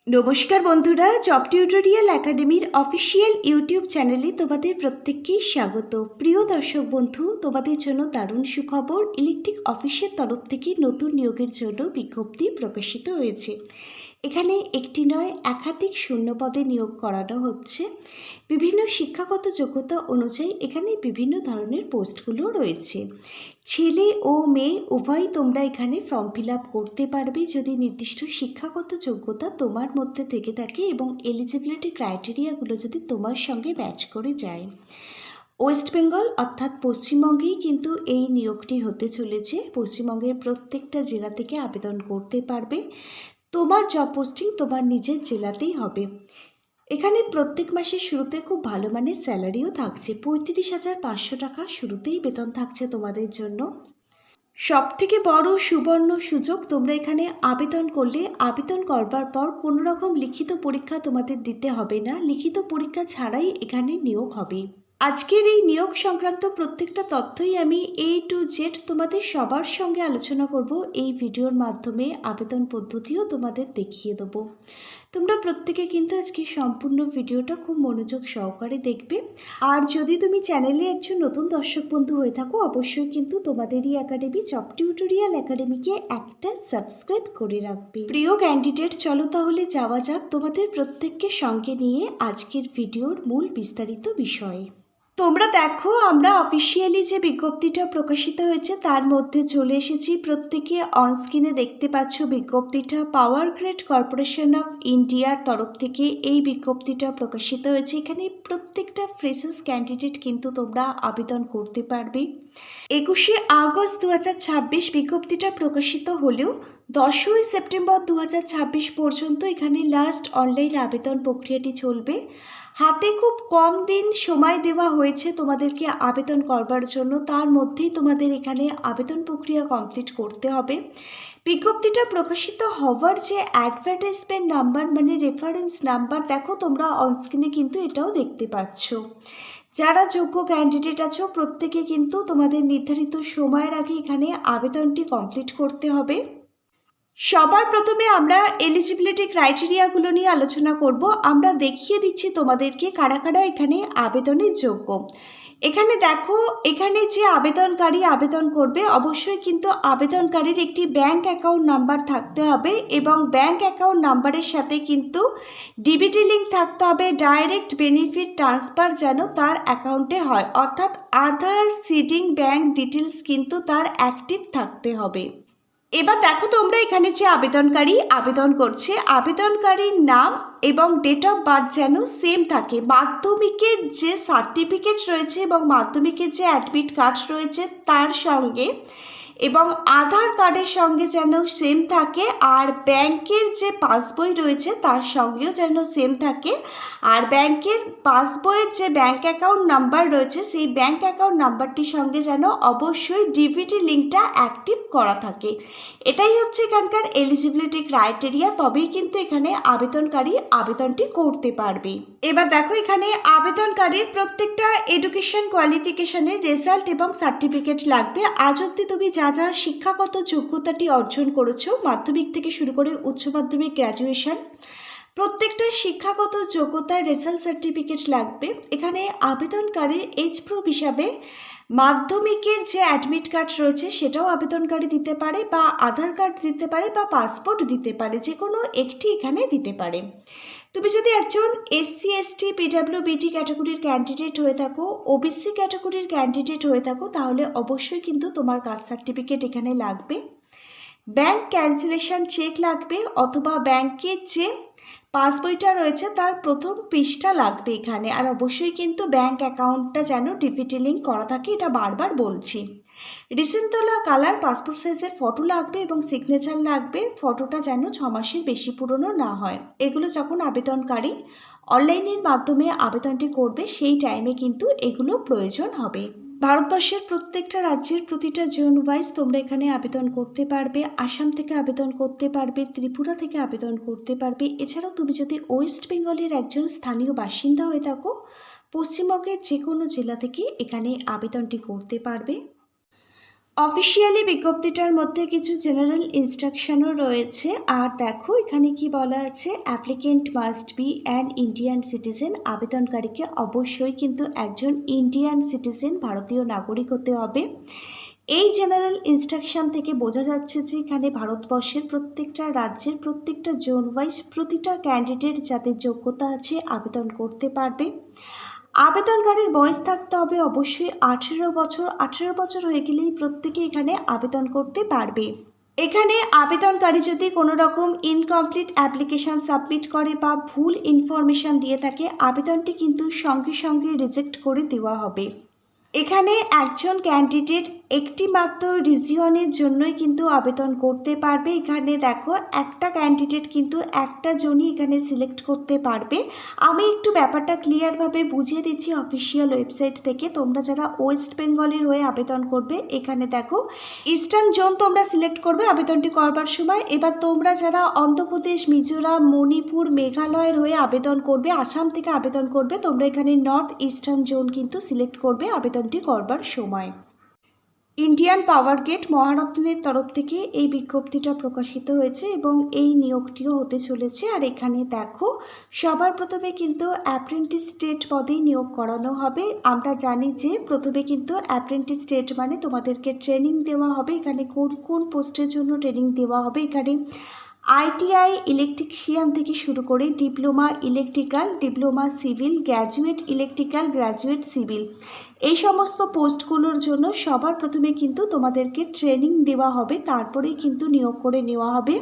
নমস্কার বন্ধুরা, job tutorial একাডেমির অফিসিয়াল ইউটিউব চ্যানেলে তোমাদের প্রত্যেককেই স্বাগত। প্রিয় দর্শক বন্ধু, তোমাদের জন্য দারুণ সুখবর। ইলেকট্রিক অফিসের তরফ থেকে নতুন নিয়োগের জন্য বিজ্ঞপ্তি প্রকাশিত হয়েছে। এখানে একটি নয় একাধিক শূন্যপদে নিয়োগ করানো হচ্ছে। বিভিন্ন শিক্ষাগত যোগ্যতা অনুযায়ী এখানে বিভিন্ন ধরনের পোস্টগুলো রয়েছে। ছেলে ও মেয়ে উভয়ই তোমরা এখানে ফর্ম ফিল আপ করতে পারবে যদি নির্দিষ্ট শিক্ষাগত যোগ্যতা তোমার মধ্যে থেকে থাকে এবং এলিজিবিলিটি ক্রাইটেরিয়াগুলো যদি তোমার সঙ্গে ম্যাচ করে যায়। ওয়েস্ট বেঙ্গল অর্থাৎ পশ্চিমবঙ্গেই কিন্তু এই নিয়োগটি হতে চলেছে। পশ্চিমবঙ্গের প্রত্যেকটা জেলা থেকে আবেদন করতে পারবে। তোমার জব পোস্টিং তোমার নিজের জেলাতেই হবে। এখানে প্রত্যেক মাসের শুরুতে খুব ভালো মানের স্যালারিও থাকছে। 35,500 টাকা শুরুতেই বেতন থাকছে তোমাদের জন্য। সবথেকে বড় সুবর্ণ সুযোগ, তোমরা এখানে আবেদন করলে আবেদন করবার পর কোনো রকম লিখিত পরীক্ষা তোমাদের দিতে হবে না। লিখিত পরীক্ষা ছাড়াই এখানে নিয়োগ হবে। আজকের এই নিয়োগ সংক্রান্ত প্রত্যেকটা তথ্যই আমি A to Z তোমাদের সবার সঙ্গে আলোচনা করব। এই ভিডিওর মাধ্যমে আবেদন পদ্ধতিও তোমাদের দেখিয়ে দেবো। তোমরা প্রত্যেকে কিন্তু আজকে সম্পূর্ণ ভিডিওটা খুব মনোযোগ সহকারে দেখবে। আর যদি তুমি চ্যানেলে একজন নতুন দর্শক বন্ধু হয়ে থাকো, অবশ্যই কিন্তু তোমাদেরই একাডেমি জব টিউটোরিয়াল একাডেমিকে একটা সাবস্ক্রাইব করে রাখবে। প্রিয় ক্যান্ডিডেট, চলো তাহলে যাওয়া যাক তোমাদের প্রত্যেককে সঙ্গে নিয়ে আজকের ভিডিওর মূল বিস্তারিত বিষয়ে। তোমরা দেখো, আমরা অফিসিয়ালি যে বিজ্ঞপ্তিটা প্রকাশিত হয়েছে তার মধ্যে চলে এসেছি। প্রত্যেকে অনস্ক্রিনে দেখতে পাচ্ছ বিজ্ঞপ্তিটা। পাওয়ার গ্রিড কর্পোরেশন অফ ইন্ডিয়ার তরফ থেকে এই বিজ্ঞপ্তিটা প্রকাশিত হয়েছে। এখানে প্রত্যেকটা ফ্রেশার্স ক্যান্ডিডেট কিন্তু তোমরা আবেদন করতে পারবে। 21শে আগস্ট 2026 বিজ্ঞপ্তিটা প্রকাশিত হলেও 10ই সেপ্টেম্বর 2026 পর্যন্ত এখানে লাস্ট অনলাইন আবেদন প্রক্রিয়াটি চলবে। হাতে খুব কম দিন সময় দেওয়া হয়েছে তোমাদেরকে আবেদন করবার জন্য। তার মধ্যেই তোমাদের এখানে আবেদন প্রক্রিয়া কমপ্লিট করতে হবে। বিজ্ঞপ্তিটা প্রকাশিত হওয়ার যে অ্যাডভার্টাইজমেন্ট নাম্বার মানে রেফারেন্স নাম্বার, দেখো তোমরা অনস্ক্রিনে কিন্তু এটাও দেখতে পাচ্ছ। যারা যোগ্য ক্যান্ডিডেট আছো প্রত্যেকে কিন্তু তোমাদের নির্ধারিত সময়ের আগে এখানে আবেদনটি কমপ্লিট করতে হবে। সবার প্রথমে আমরা এলিজিবিলিটি ক্রাইটেরিয়াগুলো নিয়ে আলোচনা করব। আমরা দেখিয়ে দিচ্ছি তোমাদেরকে কারা কারা এখানে আবেদনের যোগ্য। এখানে দেখো, এখানে যে আবেদনকারী আবেদন করবে অবশ্যই কিন্তু আবেদনকারীর একটি ব্যাংক অ্যাকাউন্ট নাম্বার থাকতে হবে এবং ব্যাংক অ্যাকাউন্ট নাম্বারের সাথে কিন্তু ডিবিটি লিঙ্ক থাকতে হবে। ডাইরেক্ট বেনিফিট ট্রান্সফার যেন তার অ্যাকাউন্টে হয়, অর্থাৎ আধার সিডিং ব্যাংক ডিটেলস কিন্তু তার অ্যাক্টিভ থাকতে হবে। এবার দেখো তোমরা এখানে যে আবেদনকারী আবেদন করছে, আবেদনকারীর নাম এবং ডেট অফ বার্থ যেন সেম থাকে। মাধ্যমিকের যে সার্টিফিকেট রয়েছে এবং মাধ্যমিকের যে অ্যাডমিট কার্ড রয়েছে তার সঙ্গে এবং আধার কার্ডের সঙ্গে যেন সেম থাকে। আর ব্যাংকের যে পাসবই রয়েছে তার সঙ্গেও যেন সেম থাকে। আর ব্যাংকের পাসবইয়ের যে ব্যাংক অ্যাকাউন্ট নাম্বার রয়েছে সেই ব্যাংক অ্যাকাউন্ট নাম্বারটির সঙ্গে যেন অবশ্যই ডিবিটি লিঙ্কটা অ্যাক্টিভ করা থাকে। এটাই হচ্ছে এখানকার এলিজিবিলিটি ক্রাইটেরিয়া, তবেই কিন্তু এখানে আবেদনকারী আবেদনটি করতে পারবে। এবার দেখো, এখানে আবেদনকারীর প্রত্যেকটা এডুকেশন কোয়ালিফিকেশনের রেজাল্ট এবং সার্টিফিকেট লাগবে। আজ অবধি তুমি যা যা শিক্ষাগত যোগ্যতাটি অর্জন করেছো, মাধ্যমিক থেকে শুরু করে উচ্চ মাধ্যমিক, গ্র্যাজুয়েশন, প্রত্যেকটা শিক্ষাগত যোগ্যতার রেজাল্ট সার্টিফিকেট লাগবে। এখানে আবেদনকারীর এজ প্রুফ হিসাবে মাধ্যমিকের যে অ্যাডমিট কার্ড রয়েছে সেটাও আবেদনকারী দিতে পারে, বা আধার কার্ড দিতে পারে, বা পাসপোর্ট দিতে পারে, যে কোনো একটি এখানে দিতে পারে। তুমি যদি একজন SC ST PWBD ক্যাটাগরির ক্যান্ডিডেট হয়ে থাকো, OBC ক্যাটাগরির ক্যান্ডিডেট হয়ে থাকো, তাহলে অবশ্যই কিন্তু তোমার কাস্ট সার্টিফিকেট এখানে লাগবে। ব্যাংক ক্যান্সেলেশন চেক লাগবে, অথবা ব্যাংকের যে পাসবইটা রয়েছে তার প্রথম পৃষ্ঠা লাগবে এখানে। আর অবশ্যই কিন্তু ব্যাংক অ্যাকাউন্টটা যেন ডিবিটি লিঙ্ক করা থাকে, এটা বারবার বলছি। রিসেন্ট তোলা কালার পাসপোর্ট সাইজের ফটো লাগবে এবং সিগনেচার লাগবে। ফটোটা যেন 6 মাসের বেশি পুরনো না হয়। এগুলো যখন আবেদনকারী অনলাইনের মাধ্যমে আবেদনটি করবে সেই টাইমে কিন্তু এগুলো প্রয়োজন হবে। ভারতবর্ষের প্রত্যেকটা রাজ্যের প্রতিটা জোন ওয়াইজ তোমরা এখানে আবেদন করতে পারবে। আসাম থেকে আবেদন করতে পারবে, ত্রিপুরা থেকে আবেদন করতে পারবে। এছাড়াও তুমি যদি ওয়েস্ট বেঙ্গলের একজন স্থানীয় বাসিন্দা হয়ে থাকো, পশ্চিমবঙ্গের যে কোনো জেলা থেকে এখানে আবেদনটি করতে পারবে। অফিসিয়ালি বিজ্ঞপ্তিটার মধ্যে কিছু জেনারেল ইনস্ট্রাকশনও রয়েছে। আর দেখো এখানে কি বলা আছে, applicant must be an Indian citizen. আবেদনকারীকে অবশ্যই কিন্তু একজন ইন্ডিয়ান সিটিজেন, ভারতীয় নাগরিক হতে হবে। এই জেনারেল ইনস্ট্রাকশন থেকে বোঝা যাচ্ছে যে এখানে ভারতবর্ষের প্রত্যেকটা রাজ্যের প্রত্যেকটা জোন ওয়াইজ প্রতিটা ক্যান্ডিডেট যাদের যোগ্যতা আছে আবেদন করতে পারবে। আবেদনকারীর বয়স থাকতে হবে অবশ্যই 18 বছর। 18 বছর হয়ে গেলেই প্রত্যেকে এখানে আবেদন করতে পারবে। এখানে আবেদনকারী যদি কোনো রকম ইনকমপ্লিট অ্যাপ্লিকেশান সাবমিট করে বা ভুল ইনফরমেশান দিয়ে থাকে, আবেদনটি কিন্তু সঙ্গে সঙ্গে রিজেক্ট করে দেওয়া হবে। এখানে একজন ক্যান্ডিডেট একটি মাত্র রিজিয়নের জন্যই কিন্তু আবেদন করতে পারবে। এখানে দেখো একটা ক্যান্ডিডেট কিন্তু একটা জনই এখানে সিলেক্ট করতে পারবে। আমি একটু ব্যাপারটা ক্লিয়ারভাবে বুঝিয়ে দিচ্ছি অফিসিয়াল ওয়েবসাইট থেকে। তোমরা যারা ওয়েস্ট বেঙ্গলের হয়ে আবেদন করবে, এখানে দেখো ইস্টার্ন জোন তোমরা সিলেক্ট করবে আবেদনটি করবার সময়। এবার তোমরা যারা অন্ধ্রপ্রদেশ, মিজোরাম, মণিপুর, মেঘালয়ের হয়ে আবেদন করবে, আসাম থেকে আবেদন করবে, তোমরা এখানে নর্থ ইস্টার্ন জোন কিন্তু সিলেক্ট করবে আবেদনটি করবার সময়। ইন্ডিয়ান পাওয়ার গ্রিড মহারত্নের তরফ থেকে এই বিজ্ঞপ্তিটা প্রকাশিত হয়েছে এবং এই নিয়োগটিও হতে চলেছে। আর এখানে দেখো সবার প্রথমে কিন্তু অ্যাপ্রেন্টিস স্টেট পদেই নিয়োগ করানো হবে। আমরা জানি যে প্রথমে কিন্তু অ্যাপ্রেন্টিস স্টেট মানে তোমাদেরকে ট্রেনিং দেওয়া হবে। এখানে কোন কোন পোস্টের জন্য ট্রেনিং দেওয়া হবে, এখানে আইটিআই ইলেকট্রিশিয়ান থেকে শুরু করে diploma electrical, diploma civil, graduate electrical, graduate civil, এই সমস্ত পোস্টগুলোর জন্য সবার প্রথমে কিন্তু তোমাদেরকে ট্রেনিং দেওয়া হবে, তারপরেই কিন্তু নিয়োগ করে নেওয়া হবে।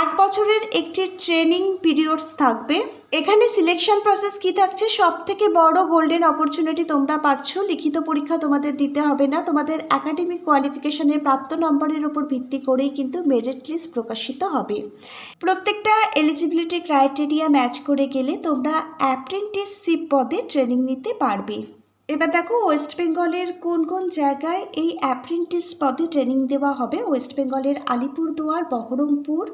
1 বছরের একটি ট্রেনিং পিরিয়ডস থাকবে। এখানে সিলেকশন প্রসেস কি থাকছে, সব থেকে বড় গোল্ডেন অপরচুনিটি তোমরা পাচ্ছ। লিখিত পরীক্ষা তোমাদের দিতে হবে না, তোমাদের একাডেমিক কোয়ালিফিকেশনের প্রাপ্ত নম্বরের উপর ভিত্তি করেই কিন্তু মেরিট লিস্ট প্রকাশিত হবে। প্রত্যেকটা এলিজিবিলিটি ক্রাইটেরিয়া ম্যাচ করে গেলে তোমরা অ্যাপ্রেন্টিসশিপ পদে ট্রেনিং নিতে পারবে। এবার দেখো ওয়েস্ট বেঙ্গলের কোন কোন জায়গায় এই অ্যাপ্রেন্টিস পদে ট্রেনিং দেওয়া হবে। ওয়েস্ট বেঙ্গলের আলিপুরদুয়ার, বহরমপুর,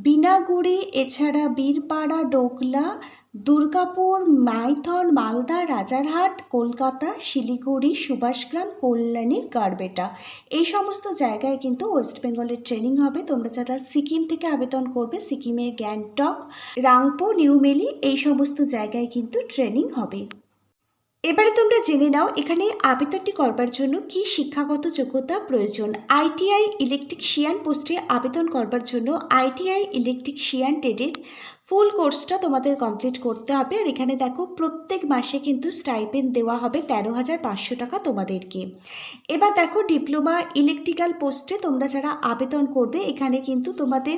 বিনাগুড়ি, এছাড়া বীরপাড়া, ডোকলা, দুর্গাপুর, মাইথন, মালদা, রাজারহাট, কলকাতা, শিলিগুড়ি, সুভাষগ্রাম, কল্যাণী, গারবেটা, এই সমস্ত জায়গায় কিন্তু ওয়েস্ট বেঙ্গলের ট্রেনিং হবে। তোমরা যারা সিকিম থেকে আবেদন করবে, সিকিমের গ্যাংটক, রাংপো, নিউমেলি, এই সমস্ত জায়গায় কিন্তু ট্রেনিং হবে। এবারে তোমরা জেনে নাও এখানে আবেদনটি করবার জন্য কি শিক্ষাগত যোগ্যতা প্রয়োজন। আইটিআই ইলেকট্রিশিয়ান পোস্টে আবেদন করবার জন্য আইটিআই ইলেকট্রিশিয়ান ট্রেডের ফুল কোর্সটা তোমাদের কমপ্লিট করতে হবে। আর এখানে দেখো প্রত্যেক মাসে কিন্তু স্টাইপেন্ড দেওয়া হবে 13,500 টাকা তোমাদেরকে। এবার দেখো ডিপ্লোমা ইলেকট্রিক্যাল পোস্টে তোমরা যারা আবেদন করবে, এখানে কিন্তু তোমাদের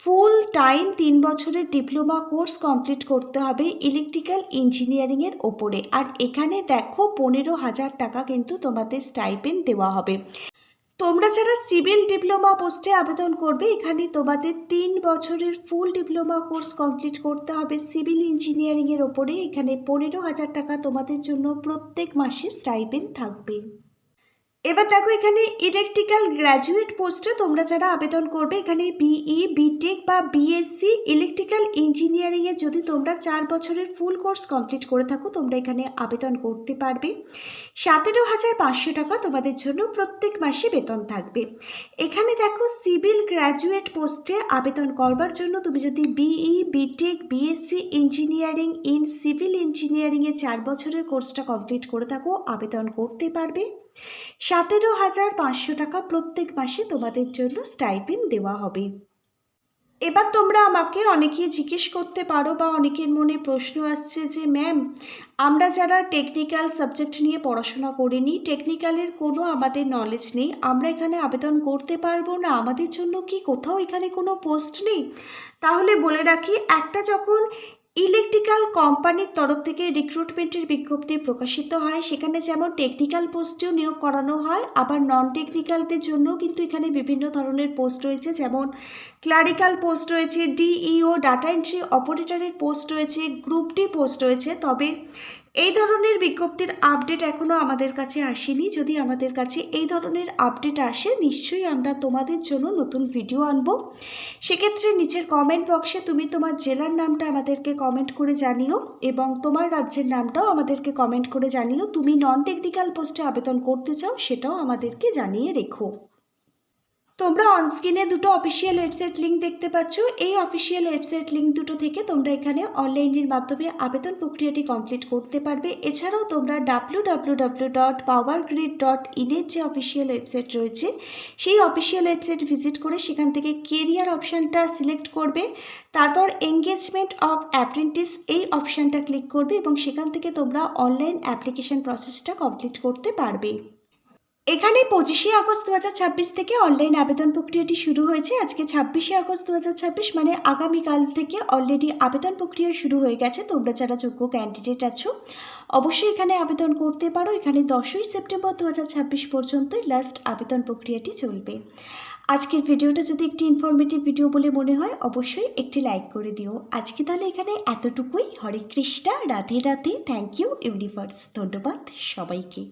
ফুল টাইম 3 বছরের ডিপ্লোমা কোর্স কমপ্লিট করতে হবে ইলেকট্রিক্যাল ইঞ্জিনিয়ারিংয়ের ওপরে। আর এখানে দেখো 15,000 টাকা কিন্তু তোমাদের স্টাইপেন্ড দেওয়া হবে। তোমরা যারা সিভিল ডিপ্লোমা পোস্টে আবেদন করবে, এখানে তোমাদের 3 বছরের ফুল ডিপ্লোমা কোর্স কমপ্লিট করতে হবে সিভিল ইঞ্জিনিয়ারিংয়ের ওপরে। এখানে 15,000 টাকা তোমাদের জন্য প্রত্যেক মাসে স্টাইপেন্ড থাকবে। এবার দেখো এখানে ইলেকট্রিক্যাল গ্র্যাজুয়েট পোস্টে তোমরা যারা আবেদন করবে, এখানে বিই, বিটেক বা বিএসসি ইলেকট্রিক্যাল ইঞ্জিনিয়ারিংয়ে যদি তোমরা 4 বছরের ফুল কোর্স কমপ্লিট করে থাকো, তোমরা এখানে আবেদন করতে পারবে। 17,500 টাকা তোমাদের জন্য প্রত্যেক মাসে বেতন থাকবে। এখানে দেখো সিভিল গ্র্যাজুয়েট পোস্টে আবেদন করবার জন্য তুমি যদি BE, BTech, BSc engineering in civil ইঞ্জিনিয়ারিংয়ে 4 বছরের কোর্সটা কমপ্লিট করে থাকো, আবেদন করতে পারবে। 17,500 টাকা প্রত্যেক মাসে তোমাদের জন্য স্টাইপেন্ড দেওয়া হবে। এবার তোমরা আমাকে অনেকেই জিজ্ঞেস করতে পারো বা অনেকের মনে প্রশ্ন আসছে যে ম্যাম, আমরা যারা টেকনিক্যাল সাবজেক্ট নিয়ে পড়াশোনা করিনি, টেকনিক্যালের কোনো আমাদের নলেজ নেই, আমরা এখানে আবেদন করতে পারবো না, আমাদের জন্য কি কোথাও এখানে কোনো পোস্ট নেই? তাহলে বলে রাখি, একটা যখন ইলেকট্রিক্যাল কোম্পানির তরফ থেকে রিক্রুটমেন্টের বিজ্ঞপ্তি প্রকাশিত হয়, সেখানে যেমন টেকনিক্যাল পোস্টেও নিয়োগ করানো হয়, আবার নন টেকনিক্যালদের জন্য কিন্তু এখানে বিভিন্ন ধরনের পোস্ট রয়েছে, যেমন ক্লারিক্যাল পোস্ট রয়েছে, ডিইও ডাটা এন্ট্রি অপারেটরের পোস্ট রয়েছে, গ্রুপ ডি পোস্ট রয়েছে। তবে এই ধরনের বিজ্ঞপ্তির আপডেট এখনও আমাদের কাছে আসেনি। যদি আমাদের কাছে এই ধরনের আপডেট আসে নিশ্চয়ই আমরা তোমাদের জন্য নতুন ভিডিও আনব। সেক্ষেত্রে নিচের কমেন্ট বক্সে তুমি তোমার জেলার নামটা আমাদেরকে কমেন্ট করে জানিও এবং তোমার রাজ্যের নামটাও আমাদেরকে কমেন্ট করে জানিও। তুমি নন টেকনিক্যাল পোস্টে আবেদন করতে চাও সেটাও আমাদেরকে জানিয়ে রেখো। তোমরা অনস্ক্রিনে দুটো অফিসিয়াল ওয়েবসাইট লিঙ্ক দেখতে পাচ্ছ। এই অফিসিয়াল ওয়েবসাইট লিঙ্ক দুটো থেকে তোমরা এখানে অনলাইনের মাধ্যমে আবেদন প্রক্রিয়াটি কমপ্লিট করতে পারবে। এছাড়াও তোমরা www.powergrid.in এর যে অফিসিয়াল ওয়েবসাইট রয়েছে সেই অফিসিয়াল ওয়েবসাইট ভিজিট করে সেখান থেকে কেরিয়ার অপশানটা সিলেক্ট করবে, তারপর এঙ্গেজমেন্ট অফ অ্যাপ্রেন্টিস এই অপশানটা ক্লিক করবে এবং সেখান থেকে তোমরা অনলাইন অ্যাপ্লিকেশন প্রসেসটা কমপ্লিট করতে পারবে। এখানে 25শে আগস্ট 2026 থেকে অনলাইন আবেদন প্রক্রিয়াটি শুরু হয়েছে। আজকে 26শে আগস্ট 2026 মানে আগামীকাল থেকে অলরেডি আবেদন প্রক্রিয়া শুরু হয়ে গেছে। তোমরা যারা যোগ্য ক্যান্ডিডেট আছো অবশ্যই এখানে আবেদন করতে পারো। এখানে 10ই সেপ্টেম্বর 2026 পর্যন্তই লাস্ট আবেদন প্রক্রিয়াটি চলবে। আজকের ভিডিওটা যদি একটি ইনফরমেটিভ ভিডিও বলে মনে হয় অবশ্যই একটি লাইক করে দিও। আজকে তাহলে এখানে এতটুকুই। Hare Krishna, Radhe Radhe, thank you universe. ধন্যবাদ সবাইকে।